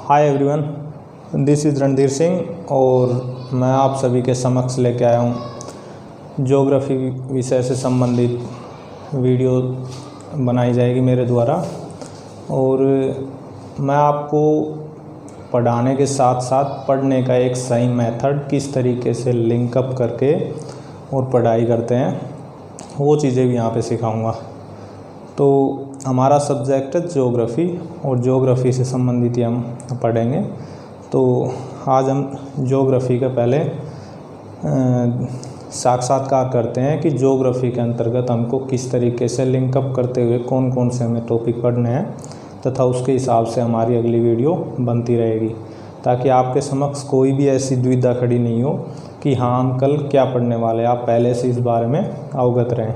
Hi everyone, this is Randhir Singh और मैं आप सभी के समक्ष लेके आया हूँ ज्योग्राफी विषय से संबंधित वीडियो बनाई जाएगी मेरे द्वारा। और मैं आपको पढ़ाने के साथ साथ पढ़ने का एक सही मेथड किस तरीके से लिंकअप करके और पढ़ाई करते हैं वो चीज़ें भी यहाँ पे सिखाऊंगा। तो हमारा सब्जेक्ट है ज्योग्राफी और ज्योग्राफी से संबंधित ही हम पढ़ेंगे। तो आज हम ज्योग्राफी का पहले साक्षात्कार करते हैं कि ज्योग्राफी के अंतर्गत हमको किस तरीके से लिंकअप करते हुए कौन कौन से हमें टॉपिक पढ़ने हैं तथा उसके हिसाब से हमारी अगली वीडियो बनती रहेगी, ताकि आपके समक्ष कोई भी ऐसी दुविधा खड़ी नहीं हो कि हाँ हम कल क्या पढ़ने वाले हैं, आप पहले से इस बारे में अवगत रहें।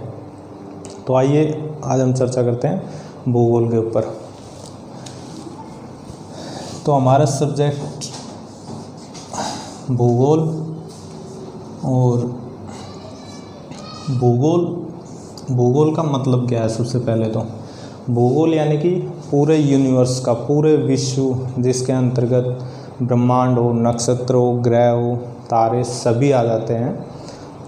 तो आइए आज हम चर्चा करते हैं भूगोल के ऊपर। तो हमारा सब्जेक्ट भूगोल और भूगोल का मतलब क्या है। सबसे पहले तो भूगोल यानी कि पूरे यूनिवर्स का, पूरे विश्व जिसके अंतर्गत ब्रह्मांड हो, नक्षत्र हो, ग्रह हो, तारे सभी आ जाते हैं,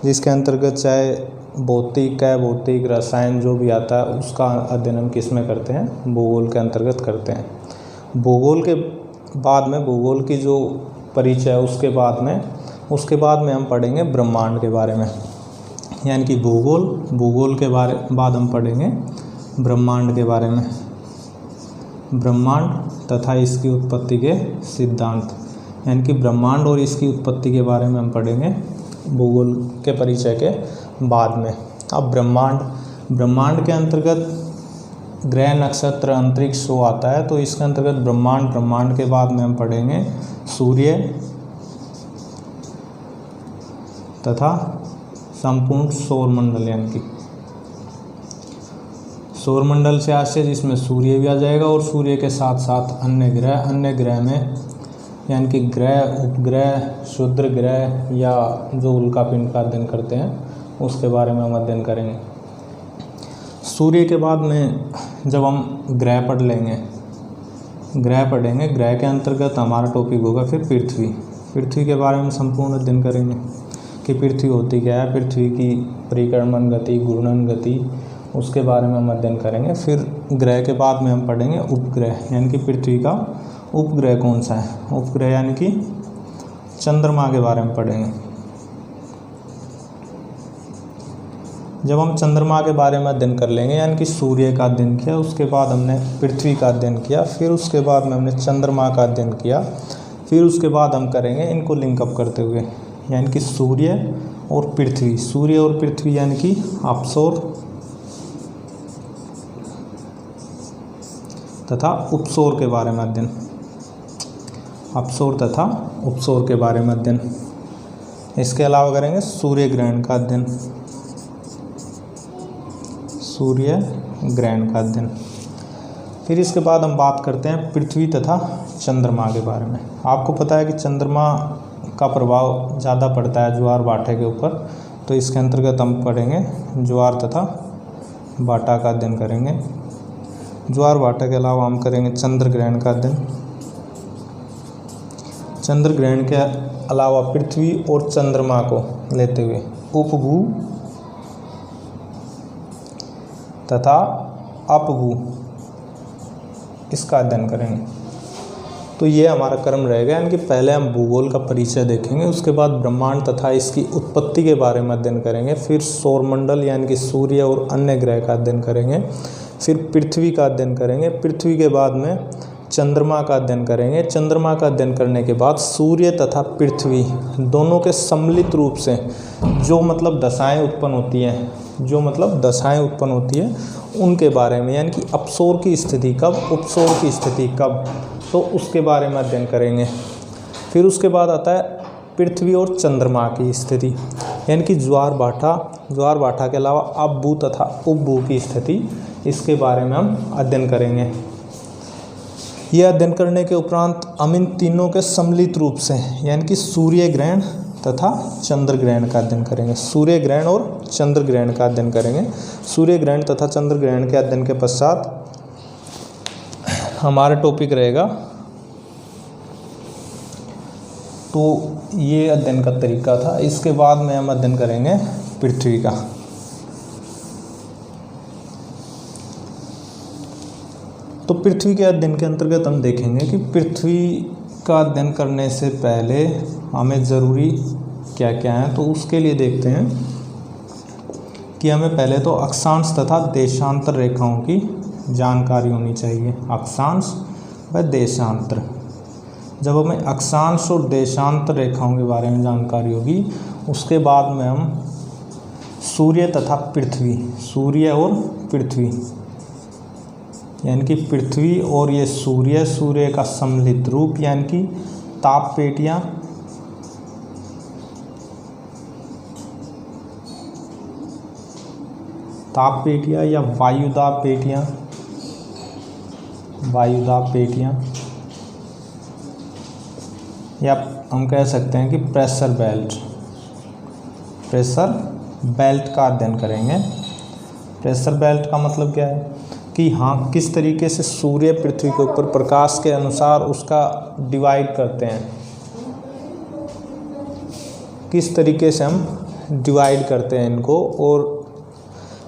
जिसके अंतर्गत चाहे भौतिक, भौतिक, रसायन जो भी आता है उसका अध्ययन हम किस में करते हैं, भूगोल के अंतर्गत करते हैं। भूगोल के बाद में भूगोल की जो परिचय है उसके बाद में हम पढ़ेंगे ब्रह्मांड के बारे में, यानी कि भूगोल के बाद हम पढ़ेंगे ब्रह्मांड के बारे में, ब्रह्मांड तथा इसकी उत्पत्ति के सिद्धांत, यानी कि ब्रह्मांड और इसकी उत्पत्ति के बारे में हम पढ़ेंगे भूगोल के परिचय के बाद में। अब ब्रह्मांड के अंतर्गत ग्रह, नक्षत्र, अंतरिक्ष वो आता है, तो इसके अंतर्गत ब्रह्मांड के बाद में हम पढ़ेंगे सूर्य तथा संपूर्ण सौरमंडल, यानी कि सौरमंडल से आशय जिसमें सूर्य भी आ जाएगा और सूर्य के साथ साथ अन्य ग्रह में, यानी कि ग्रह, उपग्रह, क्षुद्र ग्रह या जो उल्कापिंड का अध्ययन करते हैं उसके बारे में हम अध्ययन करेंगे। सूर्य के बाद में जब हम ग्रह पढ़ेंगे, ग्रह के अंतर्गत हमारा टॉपिक होगा फिर पृथ्वी के बारे में संपूर्ण अध्ययन करेंगे कि पृथ्वी होती क्या है, पृथ्वी की परिक्रमण गति, घूर्णन गति, उसके बारे में हम अध्ययन करेंगे। फिर ग्रह के बाद में हम पढ़ेंगे उपग्रह, यानी कि पृथ्वी का उपग्रह कौन सा है, उपग्रह यानी कि चंद्रमा के बारे में पढ़ेंगे। जब हम चंद्रमा के बारे में अध्ययन कर लेंगे, यानी कि सूर्य का अध्ययन किया, उसके बाद हमने पृथ्वी का अध्ययन किया, फिर उसके बाद में हमने चंद्रमा का अध्ययन किया, फिर उसके बाद हम करेंगे इनको लिंकअप करते हुए, यानी कि सूर्य और पृथ्वी यानी कि अपसौर तथा उपसौर के बारे में अध्ययन, अपसौर तथा उपसौर के बारे में अध्ययन। इसके अलावा करेंगे सूर्य ग्रहण का अध्ययन, फिर इसके बाद हम बात करते हैं पृथ्वी तथा चंद्रमा के बारे में। आपको पता है कि चंद्रमा का प्रभाव ज़्यादा पड़ता है ज्वार भाटे के ऊपर, तो इसके अंतर्गत हम पढ़ेंगे ज्वार तथा भाटा का अध्ययन करेंगे। ज्वार भाटा के अलावा हम करेंगे चंद्र ग्रहण का अध्ययन। चंद्र ग्रहण के अलावा पृथ्वी और चंद्रमा को लेते हुए उपभू तथा अपभू इसका अध्ययन करेंगे। तो ये हमारा क्रम रहेगा, यानी कि पहले हम भूगोल का परिचय देखेंगे, उसके बाद ब्रह्मांड तथा इसकी उत्पत्ति के बारे में अध्ययन करेंगे, फिर सौरमंडल यानी कि सूर्य और अन्य ग्रह का अध्ययन करेंगे, फिर पृथ्वी का अध्ययन करेंगे, पृथ्वी के बाद में चंद्रमा का अध्ययन करेंगे, चंद्रमा का अध्ययन करने के बाद सूर्य तथा पृथ्वी दोनों के सम्मिलित रूप से जो मतलब दशाएं उत्पन्न होती है उनके बारे में, यानी कि अपसौर की स्थिति कब, उपसौर की स्थिति कब, तो उसके बारे में अध्ययन करेंगे। फिर उसके बाद आता है पृथ्वी और चंद्रमा की स्थिति, यानी कि ज्वार भाटा के अलावा अपभू तथा उपभू की स्थिति, इसके बारे में हम अध्ययन करेंगे। यह अध्ययन करने के उपरांत हम इन तीनों के सम्मिलित रूप से, यानी कि सूर्य ग्रहण तथा चंद्र ग्रहण का अध्ययन करेंगे। सूर्य ग्रहण और चंद्र ग्रहण का अध्ययन करेंगे। सूर्य ग्रहण तथा चंद्र ग्रहण के अध्ययन के पश्चात हमारा टॉपिक रहेगा। तो ये अध्ययन का तरीका था। इसके बाद में हम अध्ययन करेंगे पृथ्वी का। तो पृथ्वी के अध्ययन के अंतर्गत हम देखेंगे कि पृथ्वी का अध्ययन करने से पहले हमें ज़रूरी क्या क्या है। तो उसके लिए देखते हैं कि हमें पहले तो अक्षांश तथा देशांतर रेखाओं की जानकारी होनी चाहिए। अक्षांश व देशांतर। जब हमें अक्षांश और देशांतर रेखाओं के बारे में जानकारी होगी, उसके बाद में हम सूर्य तथा पृथ्वी, सूर्य और पृथ्वी यानी कि पृथ्वी और ये सूर्य का सम्मिलित रूप यानी कि ताप पेटियाँ, या वायुदाब पेटियाँ या हम कह सकते हैं कि प्रेशर बेल्ट का अध्ययन करेंगे। प्रेशर बेल्ट का मतलब क्या है कि हाँ, किस तरीके से सूर्य पृथ्वी के ऊपर प्रकाश के अनुसार उसका डिवाइड करते हैं, किस तरीके से हम डिवाइड करते हैं इनको, और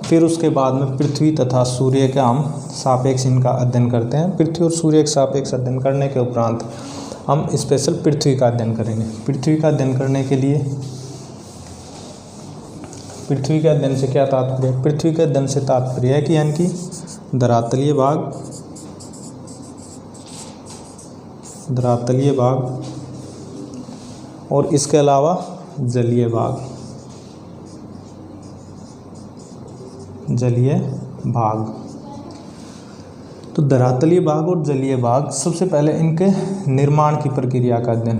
फिर उसके बाद में पृथ्वी तथा सूर्य का हम सापेक्ष इनका अध्ययन करते हैं। पृथ्वी और सूर्य के सापेक्ष अध्ययन करने के उपरांत हम स्पेशल पृथ्वी का अध्ययन करेंगे। पृथ्वी का अध्ययन करने के लिए पृथ्वी के अध्ययन से क्या तात्पर्य है? पृथ्वी के अध्ययन से तात्पर्य है कि यानी कि धरातलीय भाग और इसके अलावा जलीय भाग। तो धरातलीय भाग और जलीय भाग, सबसे पहले इनके निर्माण की प्रक्रिया का अध्ययन,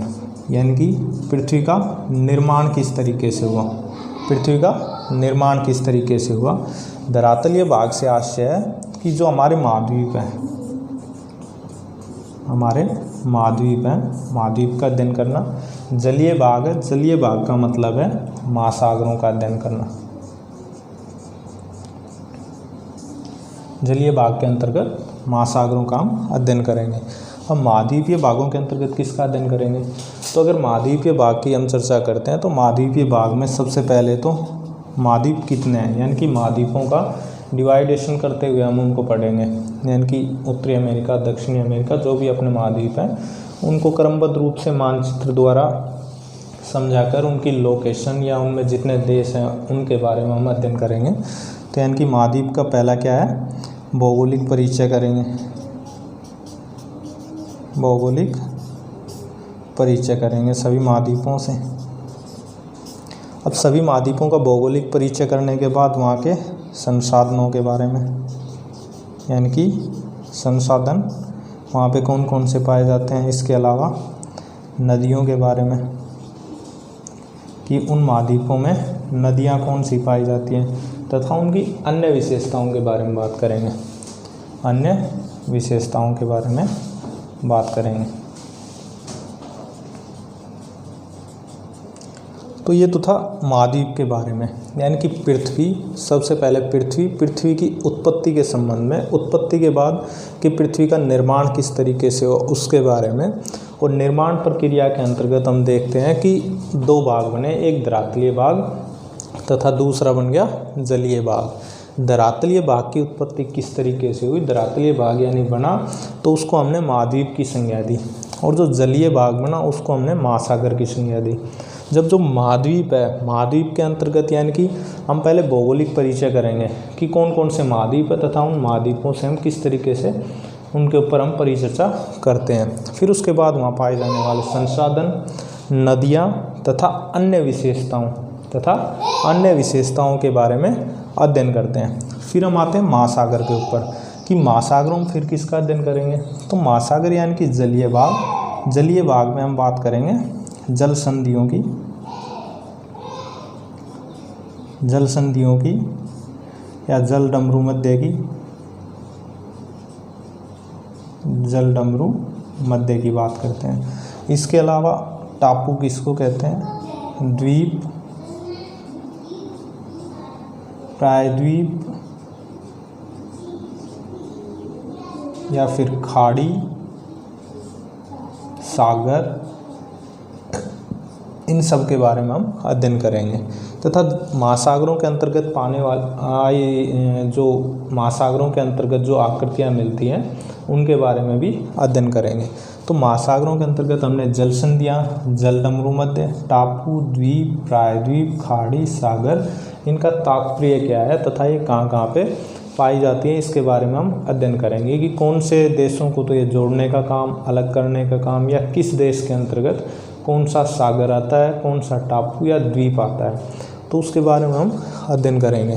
यानी कि पृथ्वी का निर्माण किस तरीके से हुआ। धरातलीय भाग से आशय है कि जो हमारे महाद्वीप का अध्ययन करना। जलीय भाग है, जलीय भाग का मतलब है महासागरों का अध्ययन करना। जलीय भाग के अंतर्गत महासागरों का हम अध्ययन करेंगे। अब महाद्वीपीय भागों के अंतर्गत किसका अध्ययन करेंगे? तो अगर महाद्वीपीय भाग की हम चर्चा करते हैं तो महाद्वीपीय भाग में सबसे पहले तो महाद्वीप कितने हैं, यानी कि महाद्वीपों का डिवाइडेशन करते हुए हम उनको पढ़ेंगे। यानी कि उत्तरी अमेरिका, दक्षिणी अमेरिका, जो भी अपने महाद्वीप हैं उनको क्रमबद्ध रूप से मानचित्र द्वारा समझाकर उनकी लोकेशन या उनमें जितने देश हैं उनके बारे में हम अध्ययन करेंगे। तो यानी कि महाद्वीप का पहला क्या है? भौगोलिक परिचय करेंगे सभी महाद्वीपों से। अब सभी महाद्वीपों का भौगोलिक परिचय करने के बाद वहाँ के संसाधनों के बारे में, यानी कि संसाधन वहाँ पे कौन कौन से पाए जाते हैं, इसके अलावा नदियों के बारे में कि उन महाद्वीपों में नदियाँ कौन सी पाई जाती हैं, तथा उनकी अन्य विशेषताओं के बारे में बात करेंगे। तो ये तो था महाद्वीप के बारे में, यानी कि पृथ्वी। सबसे पहले पृथ्वी की उत्पत्ति के संबंध में, उत्पत्ति के बाद कि पृथ्वी का निर्माण किस तरीके से हो उसके बारे में। और निर्माण प्रक्रिया के अंतर्गत हम देखते हैं कि दो भाग बने, एक धरातलीय भाग तथा दूसरा बन गया जलीय भाग। धरातलीय भाग की उत्पत्ति किस तरीके से हुई? धरातलीय भाग यानी बना तो उसको हमने महाद्वीप की संज्ञा दी, और जो जलीय भाग बना उसको हमने महासागर की संज्ञा दी। जब जो महाद्वीप है, महाद्वीप के अंतर्गत यानी कि हम पहले भौगोलिक परिचय करेंगे कि कौन कौन से महाद्वीप है तथा उन महाद्वीपों से हम किस तरीके से उनके ऊपर हम परिचर्चा करते हैं। फिर उसके बाद वहाँ पाए जाने वाले संसाधन, नदियाँ तथा अन्य विशेषताओं के बारे में अध्ययन करते हैं। फिर हम आते हैं महासागर के ऊपर कि महासागरों में फिर किसका अध्ययन करेंगे? तो महासागर यानी कि जलीय भाग। जलीय भाग में हम बात करेंगे जल संधियों की या जलडमरू मध्य की बात करते हैं। इसके अलावा टापू किसको कहते हैं? द्वीप, प्रायद्वीप, या फिर खाड़ी, सागर, इन सब के बारे में हम अध्ययन करेंगे। तथा महासागरों के अंतर्गत पाने वाले जो महासागरों के अंतर्गत जो आकृतियाँ मिलती हैं उनके बारे में भी अध्ययन करेंगे। तो महासागरों के अंतर्गत हमने जल संधियाँ, जलडमरू मध्य, टापू, द्वीप, प्रायद्वीप, खाड़ी, सागर, इनका तात्पर्य क्या है तथा ये कहाँ कहाँ पे पाई जाती है, इसके बारे में हम अध्ययन करेंगे कि कौन से देशों को तो ये जोड़ने का काम, अलग करने का काम, या किस देश के अंतर्गत कौन सा सागर आता है, कौन सा टापू या द्वीप आता है, तो उसके बारे में हम अध्ययन करेंगे।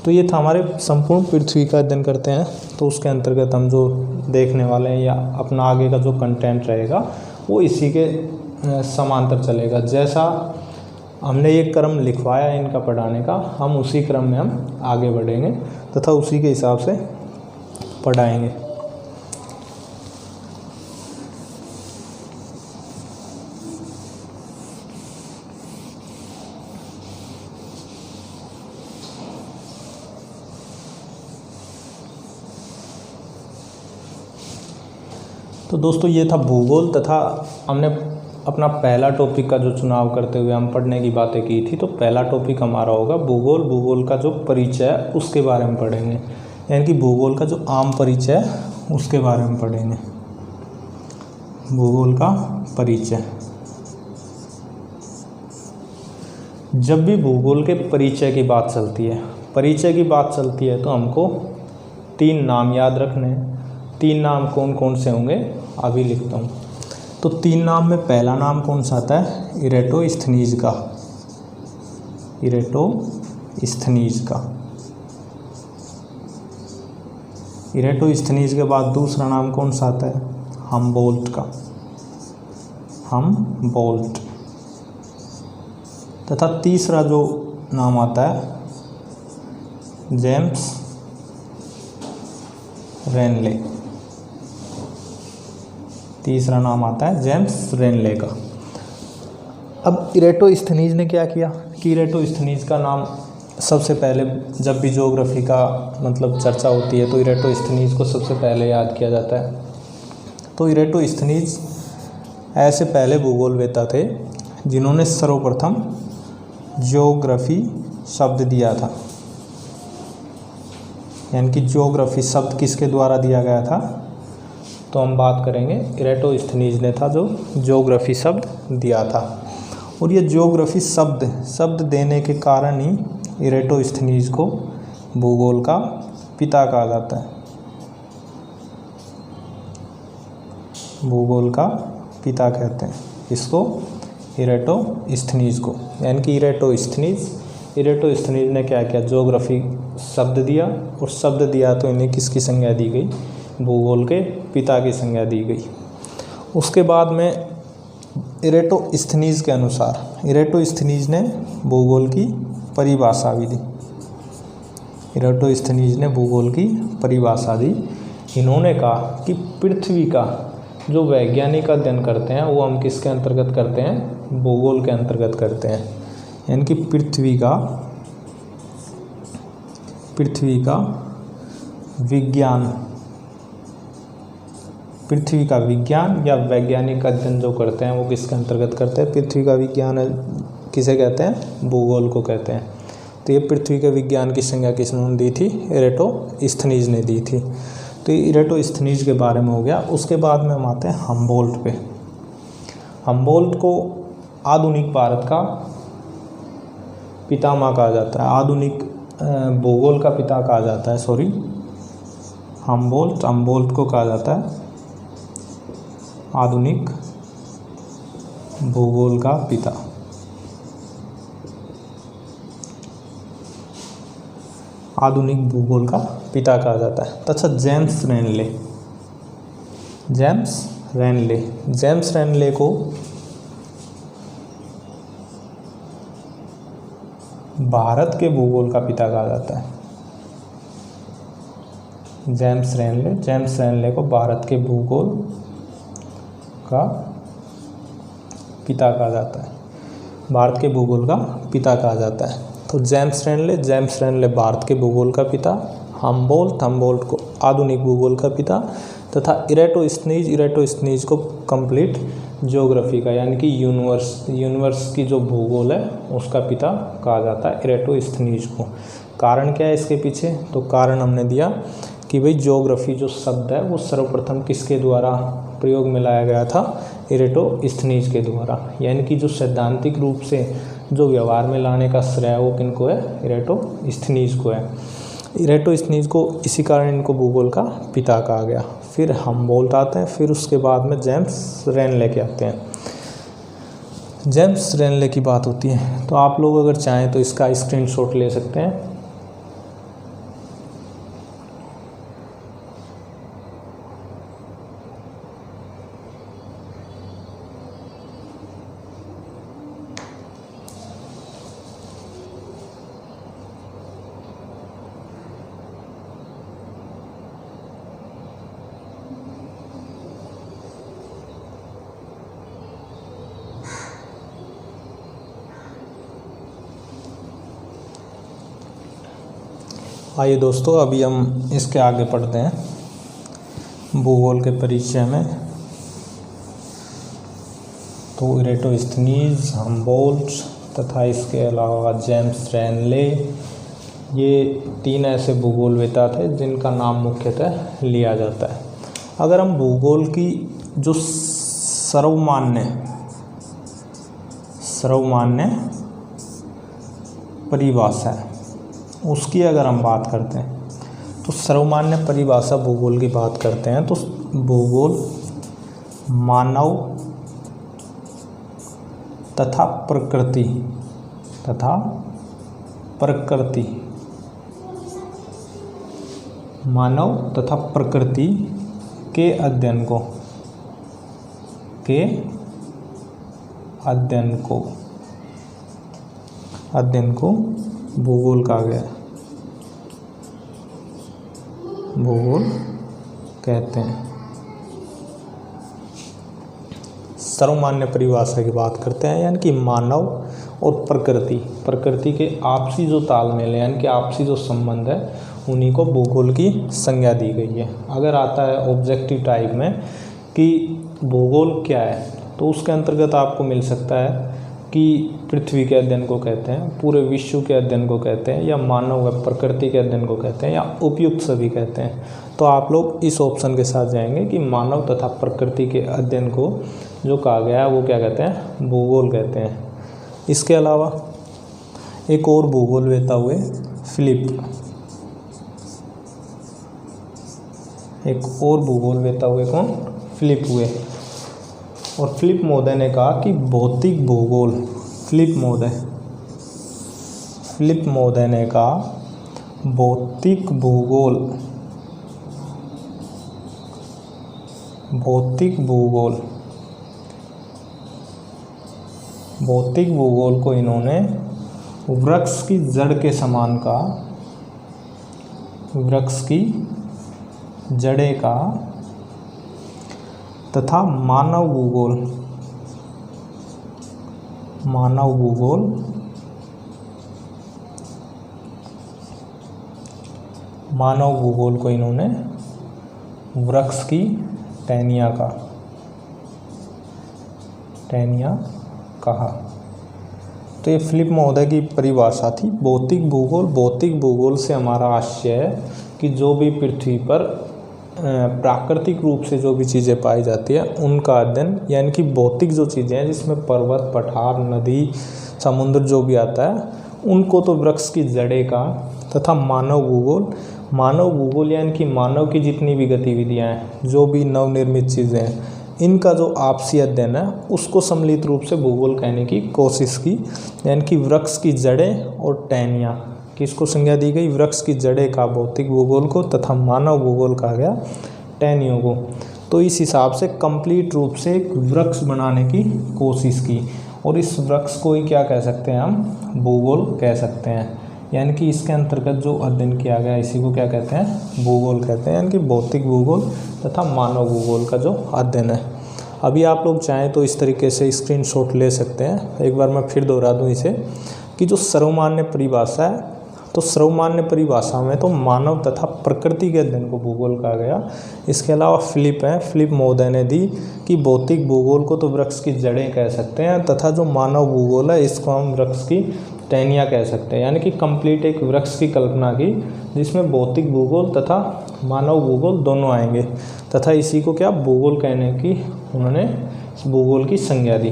तो ये था हमारे संपूर्ण पृथ्वी का अध्ययन करते हैं। तो उसके अंतर्गत हम जो देखने वाले हैं या अपना आगे का जो कंटेंट रहेगा वो इसी के समांतर चलेगा। जैसा हमने ये क्रम लिखवाया इनका पढ़ाने का, हम उसी क्रम में हम आगे बढ़ेंगे तथा उसी के हिसाब से पढ़ाएंगे। तो दोस्तों ये था भूगोल, तथा हमने अपना पहला टॉपिक का जो चुनाव करते हुए हम पढ़ने की बातें की थी। तो पहला टॉपिक हमारा होगा भूगोल। भूगोल का जो परिचय है उसके बारे में पढ़ेंगे, यानी कि भूगोल का जो आम परिचय है उसके बारे में पढ़ेंगे। भूगोल का परिचय। जब भी भूगोल के परिचय की बात चलती है तो हमको 3 नाम याद रखने हैं। 3 नाम कौन कौन से होंगे अभी लिखता हूँ। तो 3 नाम में पहला नाम कौन सा आता है? इरेटोस्थनीज का। इरेटोस्थनीज के बाद दूसरा नाम कौन सा आता है? हमबोल्ट का। तथा तीसरा जो नाम आता है जेम्स रेनले। तीसरा नाम आता है जेम्स रेनले का। अब इरेटोस्थनीज ने क्या किया कि इरेटोस्थनीज का नाम सबसे पहले, जब भी ज्योग्राफी का मतलब चर्चा होती है तो इरेटोस्थनीज को सबसे पहले याद किया जाता है। तो इरेटोस्थनीज ऐसे पहले भूगोलवेत्ता थे जिन्होंने सर्वप्रथम ज्योग्राफी शब्द दिया था। यानी कि ज्योग्राफी शब्द किसके द्वारा दिया गया था? तो हम बात करेंगे इरेटोस्थनीज ने था जो ज्योग्राफी शब्द दिया था। और ये ज्योग्राफी शब्द देने के कारण ही इरेटोस्थनीज को भूगोल का पिता कहा जाता है। भूगोल का पिता कहते हैं इसको, इरेटोस्थनीज को। यानी कि इरेटोस्थनीज ने क्या किया? ज्योग्राफी शब्द दिया, और शब्द दिया तो इन्हें किसकी संज्ञा दी गई? भूगोल के पिता की संज्ञा दी गई। उसके बाद में इरेटोस्थनीज के अनुसार इरेटोस्थनीज ने भूगोल की परिभाषा भी दी। इन्होंने कहा कि पृथ्वी का जो वैज्ञानिक अध्ययन करते हैं वो हम किसके अंतर्गत करते हैं? भूगोल के अंतर्गत करते हैं। यानी कि पृथ्वी का विज्ञान या वैज्ञानिक अध्ययन जो करते हैं वो किसके अंतर्गत करते हैं? पृथ्वी का विज्ञान किसे कहते हैं? भूगोल को कहते हैं। तो ये पृथ्वी के विज्ञान की संज्ञा किसने दी थी? इरेटोस्थनीज ने दी थी। तो ये इरेटोस्थनीज के बारे में हो गया। उसके बाद में हम आते हैं हमबोल्ट पे। हमबोल्ट को आधुनिक भारत का पितामह कहा जाता है, आधुनिक भूगोल का पिता कहा जाता है। हमबोल्ट को कहा जाता है आधुनिक भूगोल का पिता। आधुनिक भूगोल का पिता कहा जाता है। तथा जेम्स रेनले को भारत के भूगोल का पिता कहा जाता है। जेम्स रेनले को भारत के भूगोल का पिता कहा जाता है। भारत के भूगोल का पिता कहा जाता है। तो जेम्स रेनले भारत के भूगोल का पिता। हमबोल्ट को आधुनिक भूगोल का पिता, तथा इरेटोस्थनीज को कंप्लीट ज्योग्राफी का यानी कि यूनिवर्स की जो भूगोल है उसका पिता कहा जाता है इरेटोस्थनीज को। कारण क्या है इसके पीछे? तो कारण हमने दिया कि भाई ज्योग्राफी जो शब्द है वो सर्वप्रथम किसके द्वारा प्रयोग में लाया गया था? इरेटोस्थनीज के द्वारा, यानी कि जो सैद्धांतिक रूप से जो व्यवहार में लाने का श्रेय वो किनको है? इरेटोस्थनीज को है। इरेटोस्थनीज को इसी कारण इनको भूगोल का पिता कहा गया। फिर हमबोल्ट आते हैं, फिर उसके बाद में जेम्स रेनले के आते हैं। जेम्स रेनले की बात होती है तो आप लोग अगर चाहें तो इसका स्क्रीनशॉट ले सकते हैं। आइए दोस्तों, अभी हम इसके आगे पढ़ते हैं भूगोल के परिचय में। तो इरेटोस्थनीज, हमबोल्ट तथा इसके अलावा जेम्स रेनले, ये 3 ऐसे भूगोलवेता थे जिनका नाम मुख्यतः लिया जाता है। अगर हम भूगोल की जो सर्वमान्य परिभाषा है उसकी अगर हम बात करते हैं तो सर्वमान्य परिभाषा भूगोल की बात करते हैं तो भूगोल मानव तथा प्रकृति मानव तथा प्रकृति के अध्ययन को भूगोल कहा गया, भूगोल कहते हैं। सर्वमान्य परिभाषा की बात करते हैं यानी कि मानव और प्रकृति के आपसी जो तालमेल है यानी कि आपसी जो संबंध है उन्हीं को भूगोल की संज्ञा दी गई है। अगर आता है ऑब्जेक्टिव टाइप में कि भूगोल क्या है तो उसके अंतर्गत आपको मिल सकता है कि पृथ्वी के अध्ययन को कहते हैं, पूरे विश्व के अध्ययन को कहते हैं, या मानव व प्रकृति के अध्ययन को कहते हैं, या उपयुक्त सभी कहते हैं। तो आप लोग इस ऑप्शन के साथ जाएंगे कि मानव तथा प्रकृति के अध्ययन को जो कहा गया है वो क्या कहते हैं? भूगोल कहते हैं। इसके अलावा एक और भूगोलवेता हुए फिलिप, कौन? फिलिप हुए। और फिलिप महोदय ने कहा कि भौतिक भूगोल, फिलिप महोदय ने कहा भौतिक भूगोल को इन्होंने वृक्ष की जड़ के समान कहा, वृक्ष की जड़ें का, तथा मानव भूगोल को इन्होंने वृक्ष की टहनियाँ कहा। तो ये फिलिप महोदय की परिभाषा थी भौतिक भूगोल से हमारा आशय है कि जो भी पृथ्वी पर प्राकृतिक रूप से जो भी चीज़ें पाई जाती है उनका अध्ययन, यानी कि भौतिक जो चीज़ें हैं जिसमें पर्वत, पठार, नदी, समुद्र जो भी आता है उनको तो वृक्ष की जड़ें का, तथा मानव भूगोल यानी कि मानव की जितनी भी गतिविधियाँ हैं, जो भी नवनिर्मित चीज़ें हैं, इनका जो आपसी अध्ययन है उसको सम्मिलित रूप से भूगोल कहने की कोशिश की। यानी कि वृक्ष की जड़ें और टहनियाँ, किसको संज्ञा दी गई? वृक्ष की जड़ें का भौतिक भूगोल को, तथा मानव भूगोल कहा गया टहनियों को। तो इस हिसाब से कंप्लीट रूप से एक वृक्ष बनाने की कोशिश की, और इस वृक्ष को ही क्या कह सकते हैं? हम भूगोल कह सकते हैं। यानी कि इसके अंतर्गत जो अध्ययन किया गया इसी को क्या कहते हैं? भूगोल कहते हैं। यानी कि भौतिक भूगोल तथा मानव भूगोल का जो अध्ययन है। अभी आप लोग चाहें तो इस तरीके से स्क्रीनशॉट ले सकते हैं। एक बार मैं फिर दोहरा दूं इसे कि जो सर्वमान्य परिभाषा है तो सर्वमान्य परिभाषा में तो मानव तथा प्रकृति के अध्ययन को भूगोल कहा गया। इसके अलावा फिलिप महोदय ने दी कि भौतिक भूगोल को तो वृक्ष की जड़ें कह सकते हैं तथा जो मानव भूगोल है इसको हम वृक्ष की टहनियाँ कह सकते हैं। यानी कि कंप्लीट एक वृक्ष की कल्पना की जिसमें भौतिक भूगोल तथा मानव भूगोल दोनों आएंगे तथा इसी को क्या भूगोल कहने की उन्होंने भूगोल की संज्ञा दी।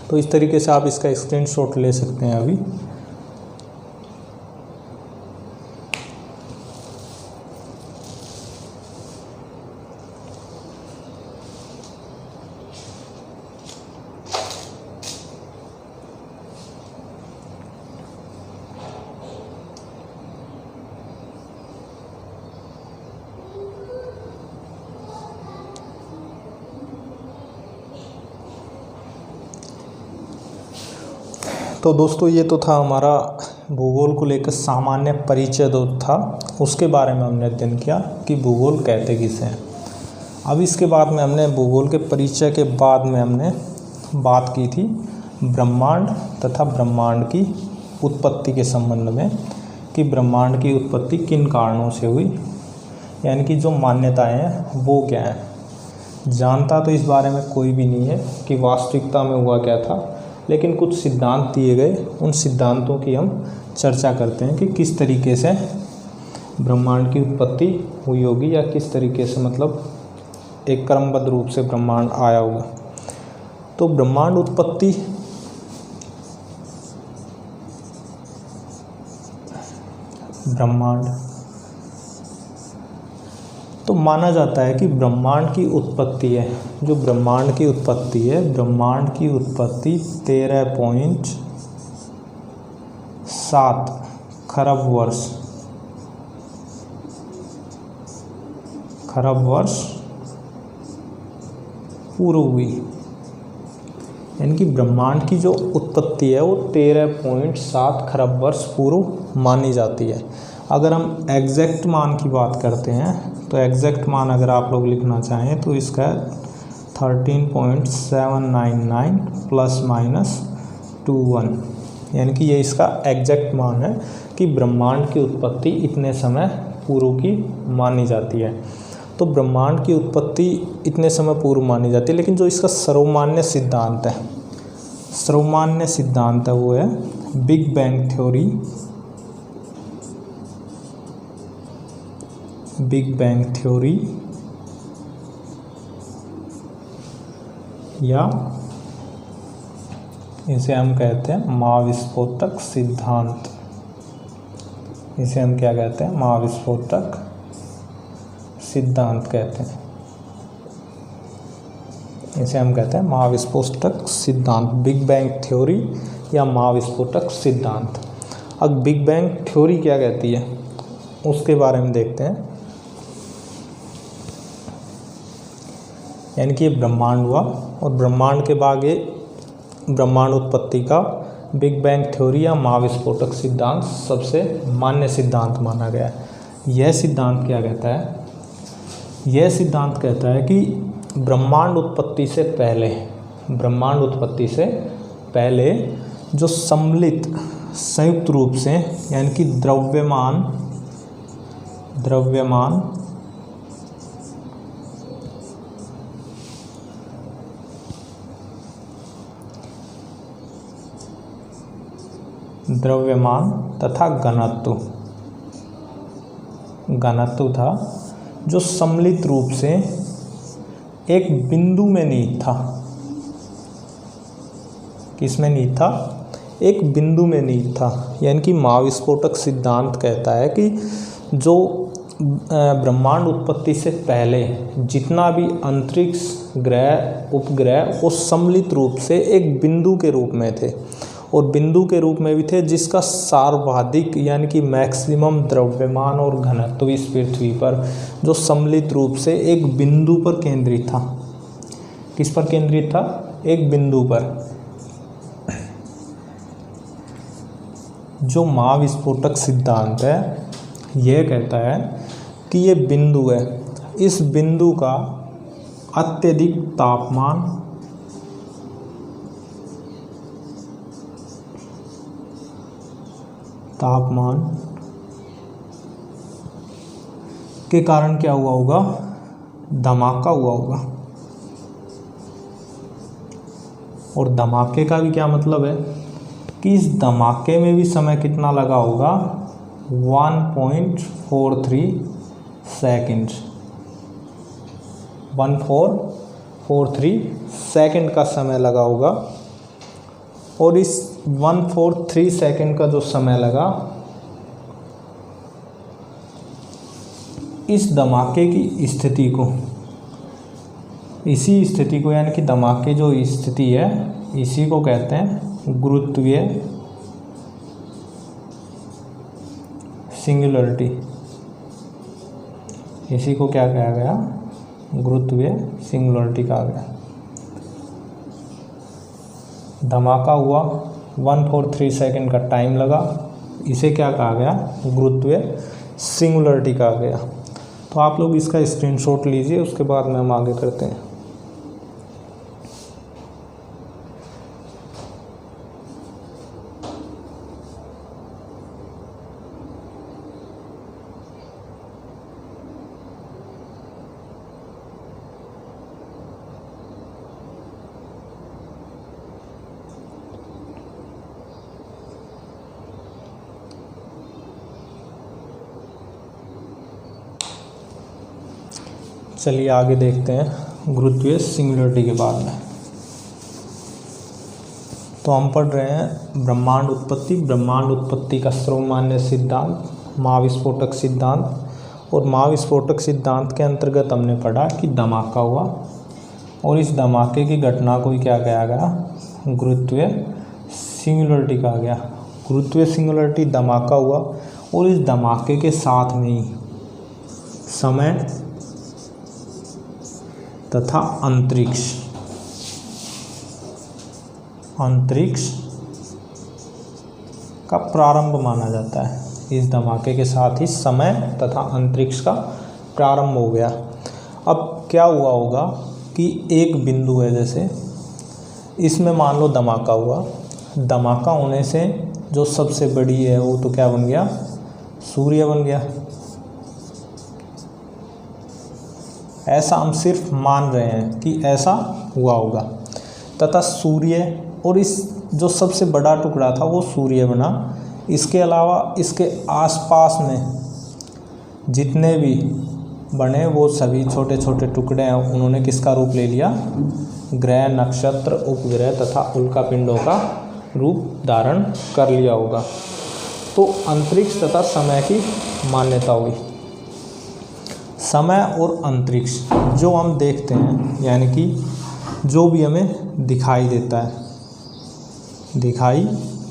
तो इस तरीके से आप इसका स्क्रीनशॉट ले सकते हैं अभी। तो दोस्तों ये तो था हमारा भूगोल को लेकर सामान्य परिचय जो था उसके बारे में हमने अध्ययन किया कि भूगोल कहते किसे हैं। अब इसके बाद में हमने भूगोल के परिचय के बाद में हमने बात की थी ब्रह्मांड तथा ब्रह्मांड की उत्पत्ति के संबंध में कि ब्रह्मांड की उत्पत्ति किन कारणों से हुई, यानी कि जो मान्यताएं हैं वो क्या है। जानता तो इस बारे में कोई भी नहीं है कि वास्तविकता में हुआ क्या था, लेकिन कुछ सिद्धांत दिए गए, उन सिद्धांतों की हम चर्चा करते हैं कि किस तरीके से ब्रह्मांड की उत्पत्ति हुई होगी या किस तरीके से मतलब एक क्रमबद्ध रूप से ब्रह्मांड आया होगा। तो ब्रह्मांड उत्पत्ति तो माना जाता है कि ब्रह्मांड की उत्पत्ति है, जो ब्रह्मांड की उत्पत्ति है, ब्रह्मांड की उत्पत्ति 13.7 खरब वर्ष पूर्व हुई। यानी कि ब्रह्मांड की जो उत्पत्ति है वो 13.7 खरब वर्ष पूर्व मानी जाती है। अगर हम एग्जैक्ट मान की बात करते हैं तो एग्जैक्ट मान अगर आप लोग लिखना चाहें तो इसका 13.799 प्लस माइनस 21, यानी कि ये इसका एग्जैक्ट मान है कि ब्रह्मांड की उत्पत्ति इतने समय पूर्व की मानी जाती है। तो ब्रह्मांड की उत्पत्ति इतने समय पूर्व मानी जाती है, लेकिन जो इसका सर्वमान्य सिद्धांत है वो है बिग बैंग थ्योरी या इसे हम कहते हैं महाविस्फोटक सिद्धांत। इसे हम क्या कहते हैं? महाविस्फोटक सिद्धांत कहते हैं। इसे हम कहते हैं महाविस्फोटक सिद्धांत, बिग बैंग थ्योरी या महाविस्फोटक सिद्धांत। अब बिग बैंग थ्योरी क्या कहती है उसके बारे में देखते हैं। यानी कि ब्रह्मांड हुआ और ब्रह्मांड के बाद ये ब्रह्मांड उत्पत्ति का बिग बैंग थ्योरी या महाविस्फोटक सिद्धांत सबसे मान्य सिद्धांत माना गया है। यह सिद्धांत क्या कहता है? यह सिद्धांत कहता है कि ब्रह्मांड उत्पत्ति से पहले जो सम्मिलित संयुक्त रूप से यानी कि द्रव्यमान तथा घनत्व था, जो सम्मिलित रूप से एक बिंदु में निहित था। किसमें निहित था? एक बिंदु में निहित था। यानी कि महाविस्फोटक सिद्धांत कहता है कि जो ब्रह्मांड उत्पत्ति से पहले जितना भी अंतरिक्ष ग्रह उपग्रह वो सम्मिलित रूप से एक बिंदु के रूप में थे और बिंदु के रूप में भी थे जिसका सर्वाधिक यानी कि मैक्सिमम द्रव्यमान और घनत्व इस पृथ्वी पर जो सम्मिलित रूप से एक बिंदु पर केंद्रित था। किस पर केंद्रित था? एक बिंदु पर। जो महाविस्फोटक सिद्धांत है यह कहता है कि ये बिंदु है, इस बिंदु का अत्यधिक तापमान तापमान के कारण क्या हुआ होगा, धमाका हुआ होगा। और धमाके का भी क्या मतलब है कि इस धमाके में भी समय कितना लगा होगा, 1.43 सेकेंड, 1443 सेकेंड का समय लगा होगा। और इस 143 सेकेंड का जो समय लगा, इस धमाके की स्थिति को, इसी स्थिति को यानी कि धमाके जो स्थिति है, इसी को कहते हैं गुरुत्वीय सिंगुलरिटी। इसी को क्या कहा गया, गुरुत्वीय सिंगुलरिटी कहा गया। धमाका हुआ, 143 सेकेंड का टाइम लगा, इसे क्या कहा गया, गुरुत्वीय सिंगुलरिटी कहा गया। तो आप लोग इसका स्क्रीनशॉट लीजिए, उसके बाद में हम आगे करते हैं। चलिए आगे देखते हैं गुरुत्वीय सिंगुलरिटी के बाद में। तो हम पढ़ रहे हैं ब्रह्मांड उत्पत्ति। ब्रह्मांड उत्पत्ति का सर्वमान्य सिद्धांत महाविस्फोटक सिद्धांत। और महाविस्फोटक सिद्धांत के अंतर्गत हमने पढ़ा कि धमाका हुआ और इस धमाके की घटना को ही क्या कहा गया, गुरुत्वीय सिंगुलरिटी कहा गया। गुरुत्वीय सिंगुलरिटी, धमाका हुआ और इस धमाके के साथ में ही समय तथा अंतरिक्ष का प्रारंभ माना जाता है। इस धमाके के साथ ही समय तथा अंतरिक्ष का प्रारंभ हो गया। अब क्या हुआ होगा कि एक बिंदु है, जैसे इसमें मान लो धमाका हुआ, धमाका होने से जो सबसे बड़ी है वो तो क्या बन गया, सूर्य बन गया। ऐसा हम सिर्फ मान रहे हैं कि ऐसा हुआ होगा, तथा सूर्य और इस जो सबसे बड़ा टुकड़ा था वो सूर्य बना। इसके अलावा इसके आसपास में जितने भी बने वो सभी छोटे छोटे टुकड़े हैं, उन्होंने किसका रूप ले लिया, ग्रह, नक्षत्र, उपग्रह तथा उल्कापिंडों का रूप धारण कर लिया होगा। तो अंतरिक्ष तथा समय की मान्यता हुई। समय और अंतरिक्ष जो हम देखते हैं, यानी कि जो भी हमें दिखाई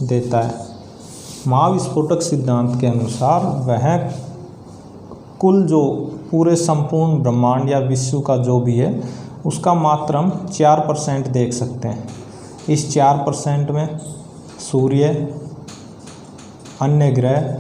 देता है, महाविस्फोटक सिद्धांत के अनुसार वह कुल जो पूरे संपूर्ण ब्रह्मांड या विश्व का जो भी है उसका मात्र हम 4% देख सकते हैं। इस 4% में सूर्य, अन्य ग्रह,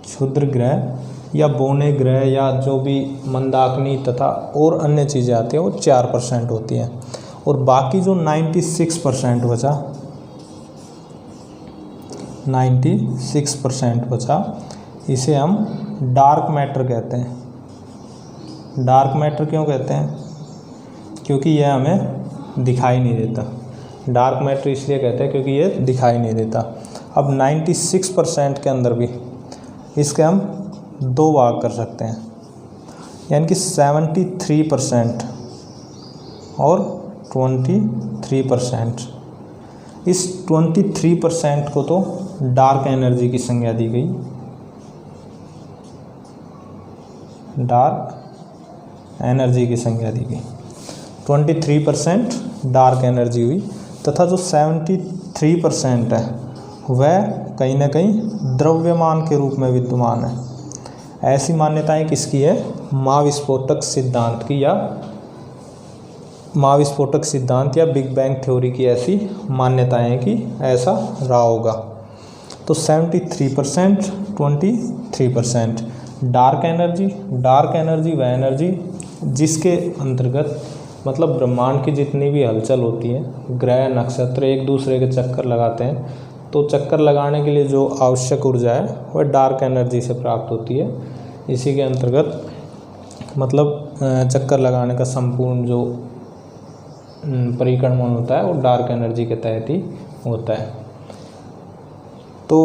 क्षुद्र ग्रह या बौने ग्रह या जो भी मंदाकिनी तथा और अन्य चीज़ें आती हैं वो 4% होती हैं। और बाकी जो 96% बचा, इसे हम डार्क मैटर कहते हैं। डार्क मैटर क्यों कहते हैं, क्योंकि यह हमें दिखाई नहीं देता। डार्क मैटर इसलिए कहते हैं क्योंकि ये दिखाई नहीं देता। अब 96% के अंदर भी इसके हम 2 भाग कर सकते हैं, यानी कि 73% और 23%। इस 23% को तो डार्क एनर्जी की संज्ञा दी गई, डार्क एनर्जी की संज्ञा दी गई। 23% डार्क एनर्जी हुई, तथा जो 73% है वह कहीं ना कहीं द्रव्यमान के रूप में विद्यमान है। ऐसी मान्यताएं किसकी है, महाविस्फोटक सिद्धांत की, या महाविस्फोटक सिद्धांत या बिग बैंग थ्योरी की ऐसी मान्यताएं हैं कि ऐसा रहा होगा। तो 73%, 23% डार्क एनर्जी वह एनर्जी जिसके अंतर्गत मतलब ब्रह्मांड की जितनी भी हलचल होती है, ग्रह नक्षत्र एक दूसरे के चक्कर लगाते हैं, तो चक्कर लगाने के लिए जो आवश्यक ऊर्जा है वह डार्क एनर्जी से प्राप्त होती है। इसी के अंतर्गत मतलब चक्कर लगाने का संपूर्ण जो परिक्रमण होता है वो डार्क एनर्जी के तहत ही होता है। तो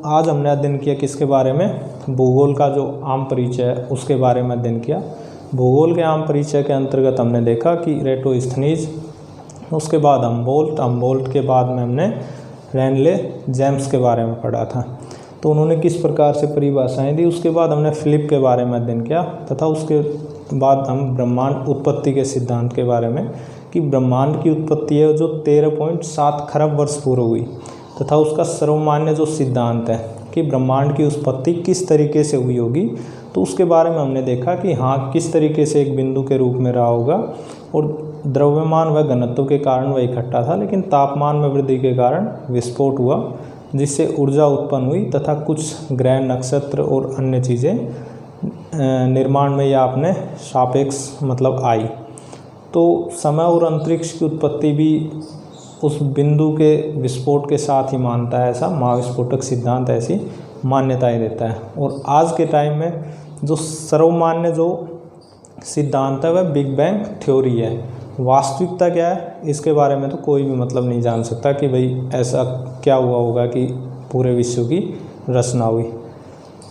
आज हमने अध्ययन किया किसके बारे में, भूगोल का जो आम परिचय है उसके बारे में अध्ययन किया। भूगोल के आम परिचय के अंतर्गत हमने देखा कि इरेटोस्थनीज, उसके बाद हमबोल्ट के बाद में हमने रेनले जेम्स के बारे में पढ़ा था, तो उन्होंने किस प्रकार से परिभाषाएं दी। उसके बाद हमने फिलिप के बारे में अध्ययन किया तथा उसके बाद हम ब्रह्मांड उत्पत्ति के सिद्धांत के बारे में, कि ब्रह्मांड की उत्पत्ति है जो 13.7 खरब वर्ष पूर्व हुई, तथा उसका सर्वमान्य जो सिद्धांत है कि ब्रह्मांड की उत्पत्ति किस तरीके से हुई होगी, तो उसके बारे में हमने देखा कि हाँ किस तरीके से एक बिंदु के रूप में रहा होगा और द्रव्यमान व घनत्व के कारण वह इकट्ठा था, लेकिन तापमान में वृद्धि के कारण विस्फोट हुआ जिससे ऊर्जा उत्पन्न हुई तथा कुछ ग्रह नक्षत्र और अन्य चीज़ें निर्माण में या अपने सापेक्ष मतलब आई। तो समय और अंतरिक्ष की उत्पत्ति भी उस बिंदु के विस्फोट के साथ ही मानता है, ऐसा महाविस्फोटक सिद्धांत ऐसी मान्यताएं देता है। और आज के टाइम में जो सर्वमान्य जो सिद्धांत है वह बिग बैंग थ्योरी है। वास्तविकता क्या है इसके बारे में तो कोई भी मतलब नहीं जान सकता कि भाई ऐसा क्या हुआ होगा कि पूरे विश्व की रचना हुई।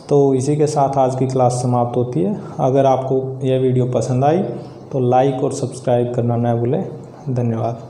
तो इसी के साथ आज की क्लास समाप्त होती है। अगर आपको यह वीडियो पसंद आई तो लाइक और सब्सक्राइब करना न भूलें। धन्यवाद।